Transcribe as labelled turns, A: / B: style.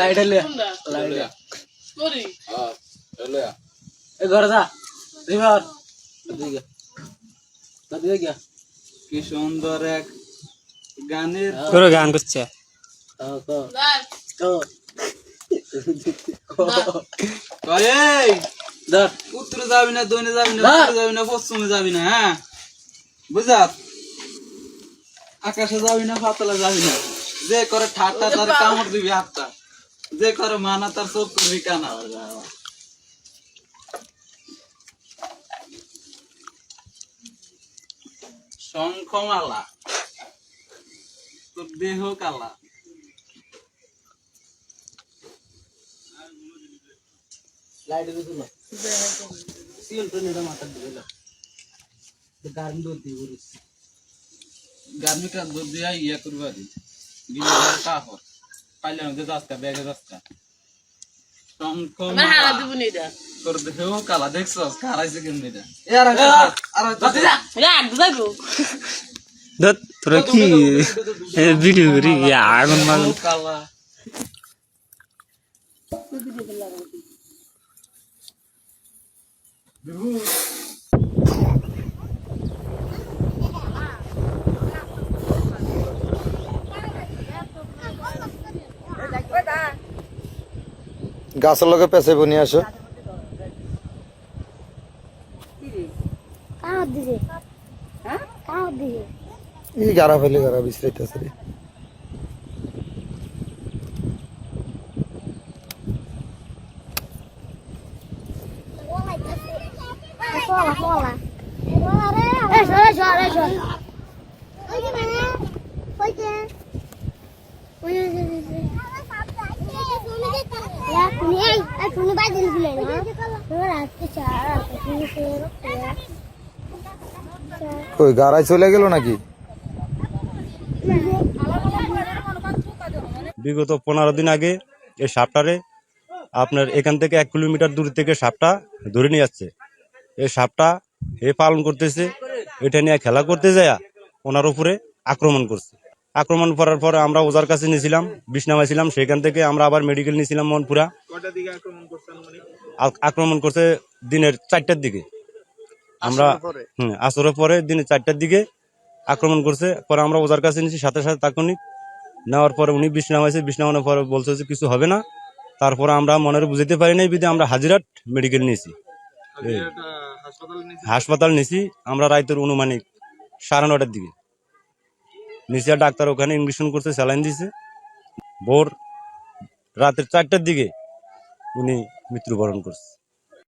A: light হলে ঘরে যা কি সুন্দর এক গানের
B: গান করছে
A: উত্তরে যাবি না দক্ষিণে যাবি না উত্তরে যাবি না পশ্চিমে যাবি না হ্যাঁ বুঝাত আকাশে যাবি না পাতলা যাবি না যে করে ঠাট্টা তার কামড় দিবি হাতটা যে করে মানা তার চোখ করবি কানা শঙ্খমালা তোর দেহ কালা লাইট দিল সিল তো নেটা মাথা দিল গার্মি দুধ দিয়ে বলিস গার্মি কা দুধ দিয়ে ইয়া করবা দি গিলে কাহর পাইলে না দাসকা ব্যাগে দাসকা শঙ্খমালা হারা দিব নেটা তোর দেহ কালা দেখছস কারাইছে কেমনে এটা এ আর যা যাইবো
B: দত তোরা কি ভিডিও করি আগুন মাগুন
A: কালা
C: গাছের লগে পেছে বনি আসো এই গাড়া ফেলে গাড়া বিশ্রাইতেছে রে ওই গাড়ায় চলে গেল নাকি
D: বিগত 15 দিন আগে এই সাপটারে আপনার এখান থেকে 1 কিলোমিটার দূর থেকে সাপটা ধরে নিয়ে যাচ্ছে এই সাপটা পালন করতেছে এটা নিয়ে খেলা করতে যায় ওনার উপরে আক্রমণ করছে আক্রমণ করার পরে আমরা ওজার কাছে নিয়েছিলাম বিষ নামাইছিলাম সেখান থেকে আমরা আবার মেডিকেল নিয়েছিলাম মনপুরা আক্রমণ করছে দিনের 4টার দিকে আমরা আসরের পরে দিনে 4টার দিকে আক্রমণ করছে পরে আমরা ওজার কাছে নিয়েছি সাথে সাথে তাৎক্ষণিক নেওয়ার পরে উনি বিষ নামাইছে বিষ নামানোর পরে বলছে যে কিছু হবে না তারপরে আমরা মনের বুঝতে পারি নাই বিধে আমরা হাজিরাট মেডিকেল নিয়েছি হাসপাতাল নিয়েছি আমরা রাইতের অনুমানিক 9:30টার দিকে নিচে ডাক্তার ওখানে ইনজেকশন করছে স্যালাইন দিছে ভোর রাতের 4টার দিকে উনি মৃত্যুবরণ করছে